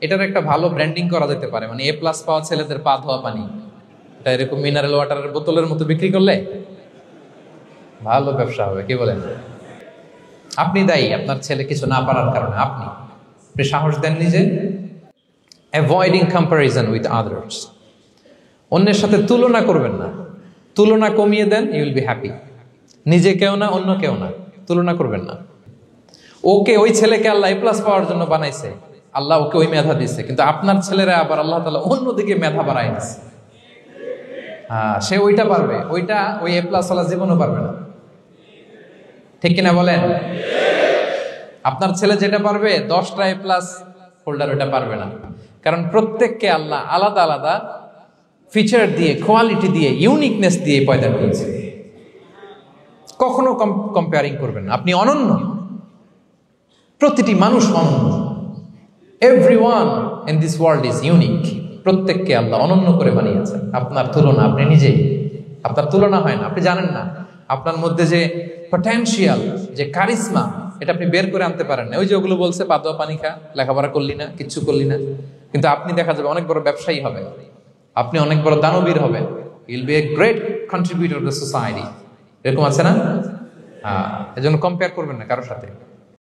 এটার একটা ভালো ব্র্যান্ডিং করা যেতে পারে, মানে এ প্লাস পাওয়া ছেলেদের পা ধোয়া পানি, এটা এরকম মিনারেল ওয়াটারের বোতলের মতো বিক্রি করলে ভালো ব্যবসা হবে, কি বলেন? আপনি দায়ী আপনার ছেলে কিছু না পারার কারণে, আপনি সাহস দেননি যে। অ্যাভয়েডিং কম্প্যারিজন উইথ আদার্স, অন্যের সাথে তুলনা করবেন না, তুলনা কমিয়ে দেন, ইউ উইল বি হ্যাপি। নিজে কেউ না, অন্য কেউ না, তুলনা করবেন না। ওকে, ওই ছেলেকে আল্লাহ এ প্লাস পাওয়ার জন্য বানাইছে, আল্লাহ ওকে ওই মেধা দিচ্ছে, কিন্তু আপনার ছেলেরা আবার আল্লাহ তাআলা অন্যদিকে মেধা বাড়াই দিচ্ছে। সে ওইটা পারবে, ওইটা ওই এ প্লাস ওয়ালা জীবনও পারবে না, ঠিক কিনা বলেন? আপনার ছেলে যেটা পারবে 10টা এ প্লাস হোল্ডার ওইটা পারবে না, কারণ প্রত্যেককে আল্লাহ আলাদা আলাদা ফিচার দিয়ে, কোয়ালিটি দিয়ে, ইউনিকনেস দিয়ে পয়দা করেছে। কখনো কম্পেয়ারিং করবেন না, আপনি অনন্য, প্রতিটি মানুষ অনন্য। Everyone in this world is unique. প্রত্যেককে আল্লাহ অনন্য করে বানিয়েছেন। আপনার তুলনা আপনি নিজেই, আপনার তুলনা হয় না, আপনি জানেন না আপনার মধ্যে যে পটেনশিয়াল, যে কারিশমা, এটা আপনি বের করে আনতে পারেন না। ওই যে ওগুলো বলছে পা ধোয়া পানি খা, লেখাপড়া করলি না, কিচ্ছু করলি না, কিন্তু আপনি দেখা যাবে অনেক বড় ব্যবসায়ী হবে, আপনি অনেক বড় দানবীর হবেন, you'll B a great contributor two society. এরকম আছে না? এজন্য কম্পেয়ার করবেন না কারোর সাথে।